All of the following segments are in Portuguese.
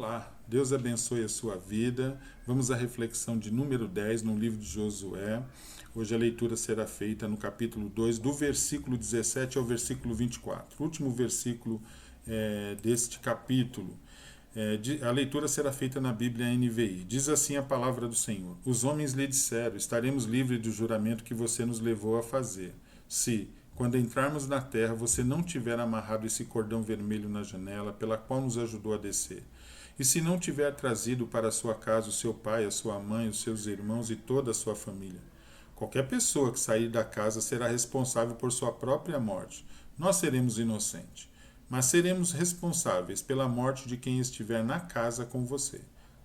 Olá, Deus abençoe a sua vida. Vamos à reflexão de número 10 no livro de Josué. Hoje a leitura será feita no capítulo 2, do versículo 17 ao versículo 24. O último versículo deste capítulo. A leitura será feita na Bíblia NVI. Diz assim a palavra do Senhor: Os homens lhe disseram: estaremos livres do juramento que você nos levou a fazer. Se, quando entrarmos na terra, você não tiver amarrado esse cordão vermelho na janela, pela qual nos ajudou a descer. E se não tiver trazido para a sua casa o seu pai, a sua mãe, os seus irmãos e toda a sua família. Qualquer pessoa que sair da casa será responsável por sua própria morte. Nós seremos inocentes, mas seremos responsáveis pela morte de quem estiver na casa com você,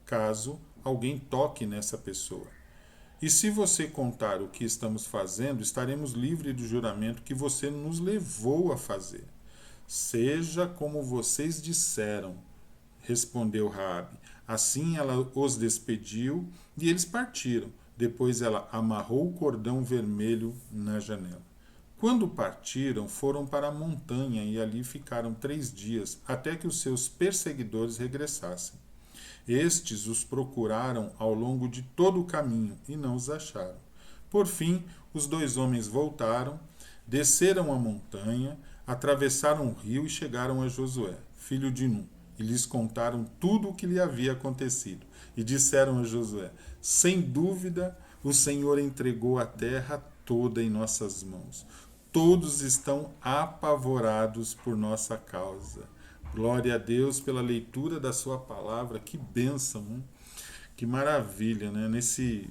caso alguém toque nessa pessoa. E se você contar o que estamos fazendo, estaremos livres do juramento que você nos levou a fazer. Seja como vocês disseram, respondeu Raabe. Assim ela os despediu e eles partiram. Depois ela amarrou o cordão vermelho na janela. Quando partiram, foram para a montanha e ali ficaram 3 dias, até que os seus perseguidores regressassem. Estes os procuraram ao longo de todo o caminho e não os acharam. Por fim, os 2 homens voltaram, desceram a montanha, atravessaram o rio e chegaram a Josué, filho de Nun, e lhes contaram tudo o que lhe havia acontecido. E disseram a Josué: sem dúvida, o Senhor entregou a terra toda em nossas mãos. Todos estão apavorados por nossa causa. Glória a Deus pela leitura da sua palavra. Que bênção, né? Que maravilha, né? Nesse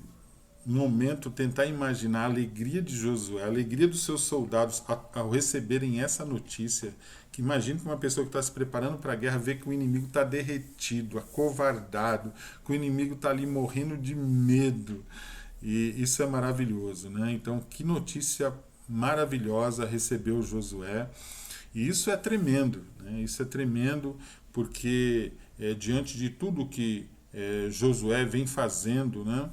momento, tentar imaginar a alegria de Josué, a alegria dos seus soldados ao receberem essa notícia. Que imagina que uma pessoa que está se preparando para a guerra vê que o inimigo está derretido, acovardado, que o inimigo está ali morrendo de medo. E isso é maravilhoso, né? Então, que notícia maravilhosa recebeu Josué. E isso é tremendo, né? Isso é tremendo porque diante de tudo que Josué vem fazendo, né?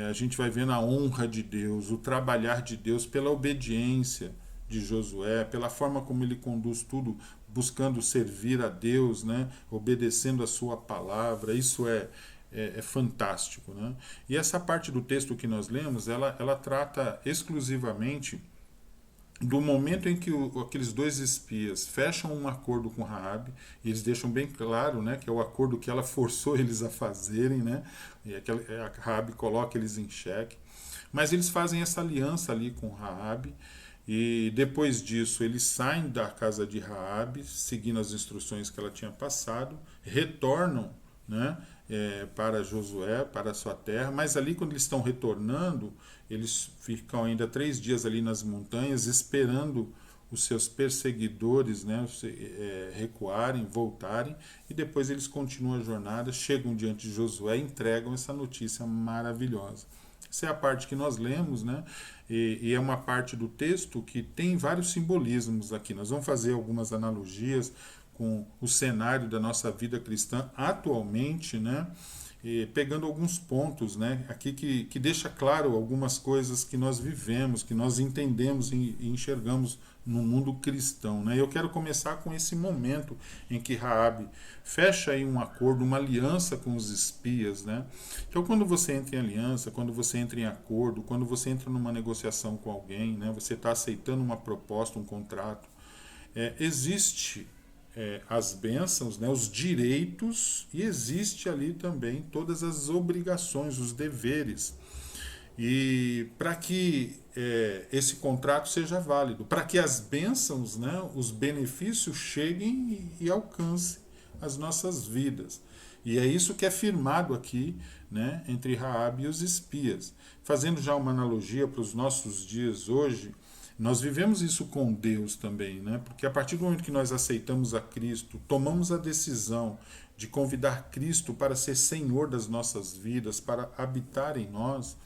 A gente vai vendo a honra de Deus, o trabalhar de Deus pela obediência de Josué, pela forma como ele conduz tudo, buscando servir a Deus, né? Obedecendo a sua palavra. Isso é fantástico, né? E essa parte do texto que nós lemos, ela trata exclusivamente do momento em que aqueles 2 espias fecham um acordo com Raabe, e eles deixam bem claro, né, que é o acordo que ela forçou eles a fazerem, né, e a Raabe coloca eles em xeque, mas eles fazem essa aliança ali com Raabe, e depois disso eles saem da casa de Raabe, seguindo as instruções que ela tinha passado, retornam, né, para Josué, para a sua terra, mas ali quando eles estão retornando, eles ficam ainda 3 dias ali nas montanhas, esperando os seus perseguidores, né, recuarem, voltarem, e depois eles continuam a jornada, chegam diante de Josué e entregam essa notícia maravilhosa. Essa é a parte que nós lemos, né? E é uma parte do texto que tem vários simbolismos aqui. Nós vamos fazer algumas analogias com o cenário da nossa vida cristã atualmente, né? E pegando alguns pontos, né? Aqui que deixa claro algumas coisas que nós vivemos, que nós entendemos e enxergamos no mundo cristão, né? Eu quero começar com esse momento em que Raabe fecha aí um acordo, uma aliança com os espias, né? Então, quando você entra em aliança, quando você entra em acordo, quando você entra numa negociação com alguém, né? Você está aceitando uma proposta, um contrato, existe as bênçãos, né, os direitos, e existe ali também todas as obrigações, os deveres. E para que esse contrato seja válido, para que as bênçãos, né, os benefícios cheguem e alcancem as nossas vidas. E é isso que é firmado aqui, né, entre Raabe e os espias. Fazendo já uma analogia para os nossos dias hoje, nós vivemos isso com Deus também, né? Porque a partir do momento que nós aceitamos a Cristo, tomamos a decisão de convidar Cristo para ser Senhor das nossas vidas, para habitar em nós,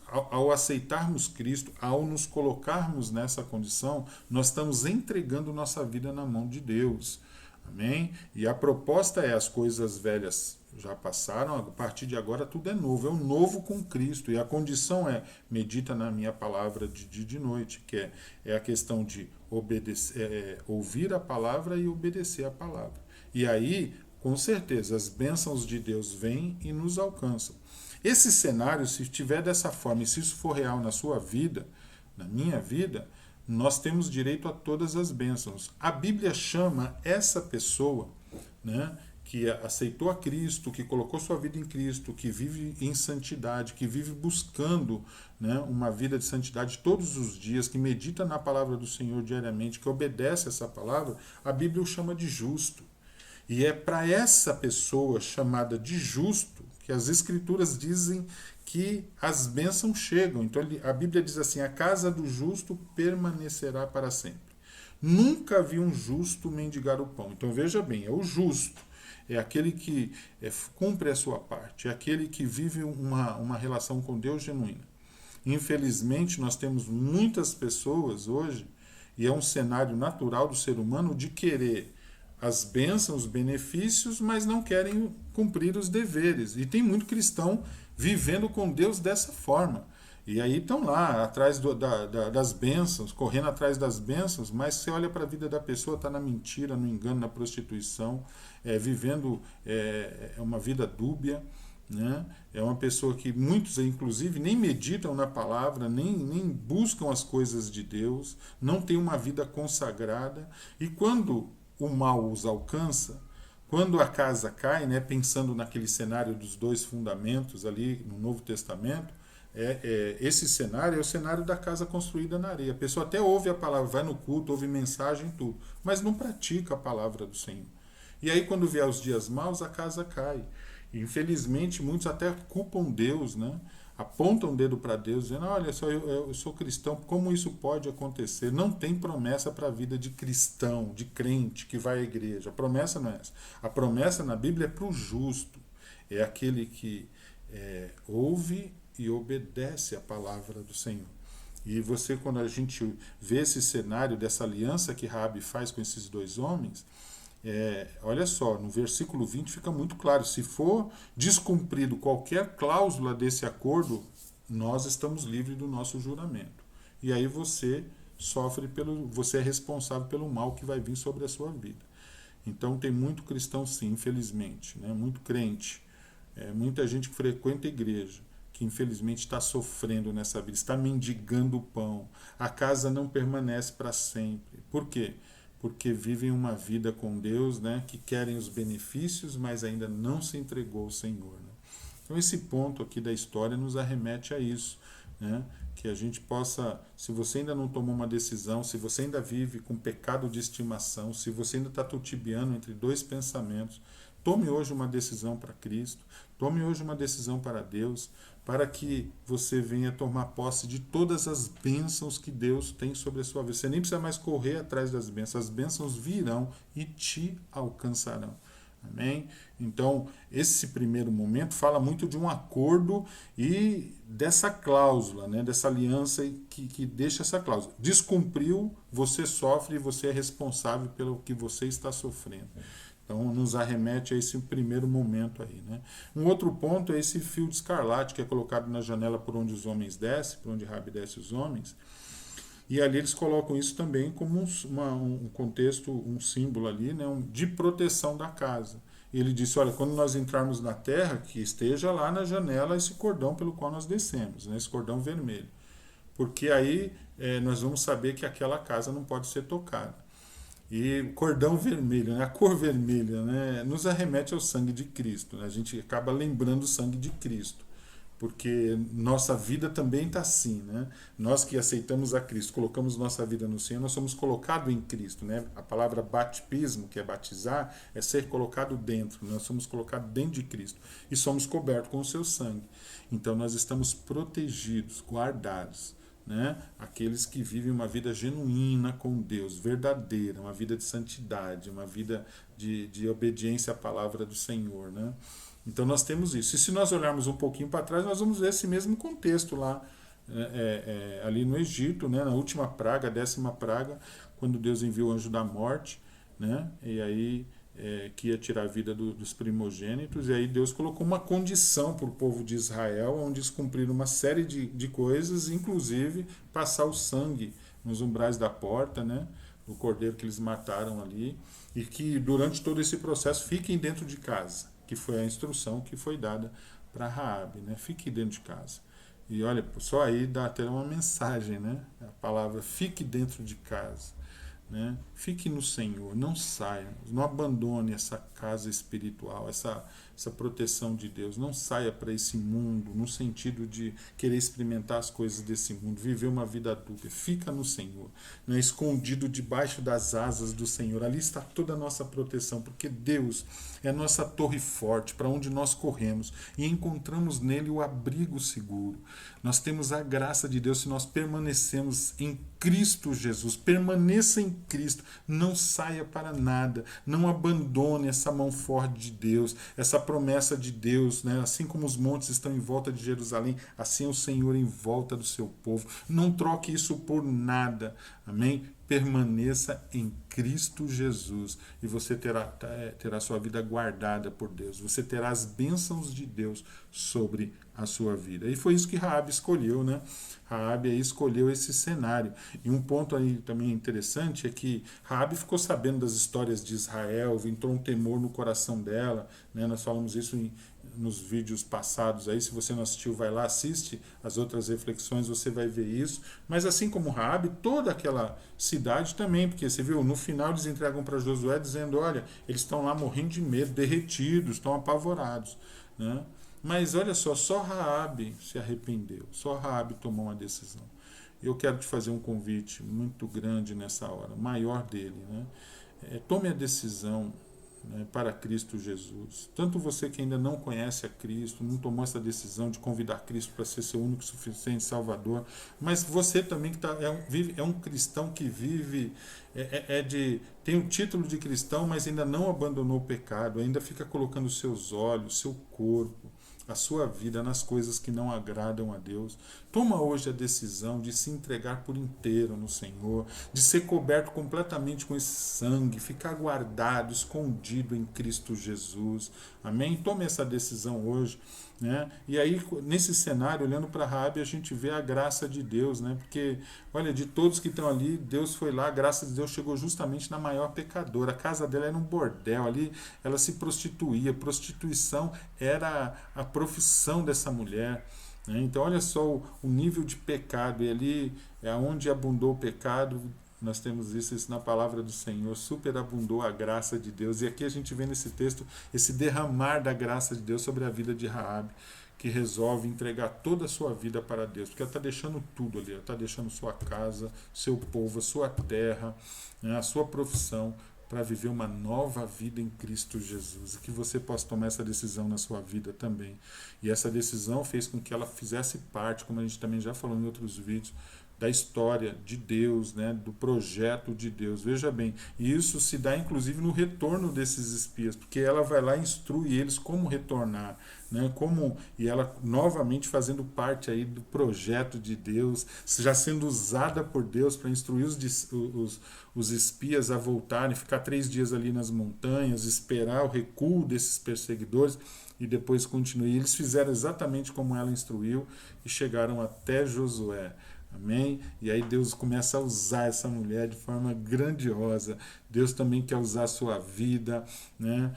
ao aceitarmos Cristo, ao nos colocarmos nessa condição, nós estamos entregando nossa vida na mão de Deus. Amém? E a proposta é: as coisas velhas já passaram, a partir de agora tudo é novo, é um novo com Cristo. E a condição é: medita na minha palavra de dia e de noite, que é a questão de obedecer, ouvir a palavra e obedecer a palavra. E aí, com certeza, as bênçãos de Deus vêm e nos alcançam. Esse cenário, se estiver dessa forma, e se isso for real na sua vida, na minha vida, nós temos direito a todas as bênçãos. A Bíblia chama essa pessoa, né, que aceitou a Cristo, que colocou sua vida em Cristo, que vive em santidade, que vive buscando, né, uma vida de santidade todos os dias, que medita na palavra do Senhor diariamente, que obedece essa palavra, a Bíblia o chama de justo. E é para essa pessoa chamada de justo que as Escrituras dizem que as bênçãos chegam. Então a Bíblia diz assim: a casa do justo permanecerá para sempre. Nunca vi um justo mendigar o pão. Então veja bem, é o justo, é aquele que cumpre a sua parte, é aquele que vive uma relação com Deus genuína. Infelizmente, nós temos muitas pessoas hoje, e é um cenário natural do ser humano, de querer as bênçãos, os benefícios, mas não querem cumprir os deveres. E tem muito cristão vivendo com Deus dessa forma. E aí estão lá, atrás das bênçãos, correndo atrás das bênçãos, mas você olha para a vida da pessoa, está na mentira, no engano, na prostituição, vivendo uma vida dúbia, né? É uma pessoa que muitos, inclusive, nem meditam na palavra, nem buscam as coisas de Deus, não tem uma vida consagrada. E quando o mal os alcança, quando a casa cai, né, pensando naquele cenário dos dois fundamentos ali no Novo Testamento, esse cenário é o cenário da casa construída na areia. A pessoa até ouve a palavra, vai no culto, ouve mensagem, tudo, mas não pratica a palavra do Senhor. E aí quando vier os dias maus, a casa cai. E, infelizmente, muitos até culpam Deus, né? Apontam o dedo para Deus, dizendo: olha só, eu sou cristão, como isso pode acontecer? Não tem promessa para a vida de cristão, de crente que vai à igreja. A promessa não é essa. A promessa na Bíblia é para o justo. É aquele que ouve e obedece a palavra do Senhor. E você, quando a gente vê esse cenário dessa aliança que Raabe faz com esses dois homens, olha só, no versículo 20 fica muito claro: se for descumprido qualquer cláusula desse acordo, nós estamos livres do nosso juramento. E aí você você é responsável pelo mal que vai vir sobre a sua vida. Então tem muito cristão, sim, infelizmente, né? Muito crente, muita gente que frequenta a igreja, que infelizmente está sofrendo nessa vida, está mendigando o pão. A casa não permanece para sempre. Por quê? Porque vivem uma vida com Deus, né, que querem os benefícios, mas ainda não se entregou ao Senhor. Né? Então esse ponto aqui da história nos arremete a isso, né, que a gente possa, se você ainda não tomou uma decisão, se você ainda vive com pecado de estimação, se você ainda está tutibiando entre dois pensamentos, tome hoje uma decisão para Cristo, tome hoje uma decisão para Deus, para que você venha tomar posse de todas as bênçãos que Deus tem sobre a sua vida. Você nem precisa mais correr atrás das bênçãos, as bênçãos virão e te alcançarão. Amém? Então, esse primeiro momento fala muito de um acordo e dessa cláusula, né, dessa aliança que deixa essa cláusula. Descumpriu, você sofre e você é responsável pelo que você está sofrendo. Então, nos arremete a esse primeiro momento aí, né? Um outro ponto é esse fio de escarlate que é colocado na janela por onde os homens descem, por onde Raabe desce os homens. E ali eles colocam isso também como um contexto, um símbolo ali, né, de proteção da casa. E ele disse: olha, quando nós entrarmos na terra, que esteja lá na janela esse cordão pelo qual nós descemos, né, esse cordão vermelho. Porque aí nós vamos saber que aquela casa não pode ser tocada. E o cordão vermelho, né, a cor vermelha, né, nos arremete ao sangue de Cristo. Né? A gente acaba lembrando o sangue de Cristo, porque nossa vida também está assim. Né? Nós que aceitamos a Cristo, colocamos nossa vida no Senhor, nós somos colocados em Cristo. Né? A palavra batismo, que é batizar, é ser colocado dentro. Nós somos colocados dentro de Cristo e somos cobertos com o seu sangue. Então nós estamos protegidos, guardados. Né? Aqueles que vivem uma vida genuína com Deus, verdadeira, uma vida de santidade, uma vida de obediência à palavra do Senhor. Né? Então nós temos isso. E se nós olharmos um pouquinho para trás, nós vamos ver esse mesmo contexto lá, ali no Egito, né? Na última praga, a 10ª praga, quando Deus enviou o anjo da morte, né? E aí que ia tirar a vida dos primogênitos, e aí Deus colocou uma condição para o povo de Israel, onde eles cumpriram uma série de coisas, inclusive passar o sangue nos umbrais da porta, né, do cordeiro que eles mataram ali, e que durante todo esse processo fiquem dentro de casa, que foi a instrução que foi dada para Raabe, né? Fique dentro de casa. E olha, só aí dá até uma mensagem, né? A palavra fique dentro de casa, né? Fique no Senhor, não saia, não abandone essa casa espiritual, essa proteção de Deus, não saia para esse mundo no sentido de querer experimentar as coisas desse mundo, viver uma vida dúbia. Fica no Senhor, né? Escondido debaixo das asas do Senhor, ali está toda a nossa proteção, porque Deus é a nossa torre forte para onde nós corremos e encontramos nele o abrigo seguro. Nós temos a graça de Deus se nós permanecemos em Cristo Jesus. Permaneça em Cristo, não saia para nada, não abandone essa mão forte de Deus, essa promessa de Deus, né? Assim como os montes estão em volta de Jerusalém, assim é o Senhor em volta do seu povo. Não troque isso por nada, amém? Permaneça em Cristo Jesus e você terá sua vida guardada por Deus. Você terá as bênçãos de Deus sobre a sua vida. E foi isso que Raabe escolheu, né? Raabe aí escolheu esse cenário. E um ponto aí também interessante é que Raabe ficou sabendo das histórias de Israel, entrou um temor no coração dela, né? Nós falamos isso nos vídeos passados aí, se você não assistiu, vai lá, assiste as outras reflexões, você vai ver isso. Mas assim como Raabe, toda aquela cidade também, porque você viu, no final eles entregam para Josué dizendo, olha, eles estão lá morrendo de medo, derretidos, estão apavorados, né? Mas olha só Raabe se arrependeu, só Raabe tomou uma decisão. Eu quero te fazer um convite muito grande nessa hora, maior dele, né? Tome a decisão, né, para Cristo Jesus. Tanto você que ainda não conhece a Cristo, não tomou essa decisão de convidar Cristo para ser seu único e suficiente Salvador, mas você também que é um cristão que vive, tem o título de cristão, mas ainda não abandonou o pecado, ainda fica colocando seus olhos, seu corpo, a sua vida nas coisas que não agradam a Deus. Toma hoje a decisão de se entregar por inteiro no Senhor, de ser coberto completamente com esse sangue, ficar guardado, escondido em Cristo Jesus. Amém? Tome essa decisão hoje, né? E aí, nesse cenário, olhando para Raabe, a gente vê a graça de Deus, né? Porque, olha, de todos que estão ali, Deus foi lá, a graça de Deus chegou justamente na maior pecadora. A casa dela era um bordel, ali ela se prostituía. Prostituição era a profissão dessa mulher, né? Então, olha só o nível de pecado, e ali é onde abundou o pecado. Nós temos isso na palavra do Senhor, superabundou a graça de Deus. E aqui a gente vê nesse texto esse derramar da graça de Deus sobre a vida de Raabe, que resolve entregar toda a sua vida para Deus, porque ela está deixando tudo ali, ela está deixando sua casa, seu povo, a sua terra, né, a sua profissão, para viver uma nova vida em Cristo Jesus. E que você possa tomar essa decisão na sua vida também. E essa decisão fez com que ela fizesse parte, como a gente também já falou em outros vídeos, da história de Deus, né, do projeto de Deus. Veja bem, e isso se dá inclusive no retorno desses espias, porque ela vai lá e instrui eles como retornar, né, e ela novamente fazendo parte aí do projeto de Deus, já sendo usada por Deus para instruir os espias a voltarem, ficar 3 dias ali nas montanhas, esperar o recuo desses perseguidores e depois continuar. E eles fizeram exatamente como ela instruiu e chegaram até Josué. Amém? E aí Deus começa a usar essa mulher de forma grandiosa. Deus também quer usar a sua vida, né?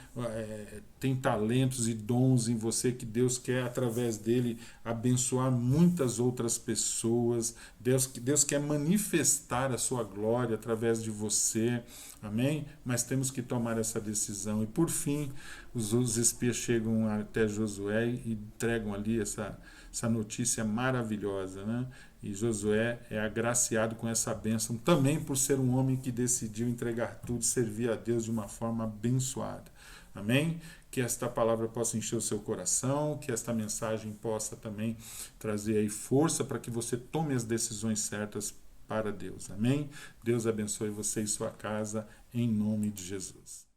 Tem talentos e dons em você que Deus quer, através dele, abençoar muitas outras pessoas. Deus quer manifestar a sua glória através de você. Amém? Mas temos que tomar essa decisão. E por fim, os espias chegam até Josué e entregam ali essa notícia maravilhosa, né? E Josué é agraciado com essa bênção também por ser um homem que decidiu entregar tudo, servir a Deus de uma forma abençoada. Amém? Que esta palavra possa encher o seu coração, que esta mensagem possa também trazer aí força para que você tome as decisões certas para Deus. Amém? Deus abençoe você e sua casa, em nome de Jesus.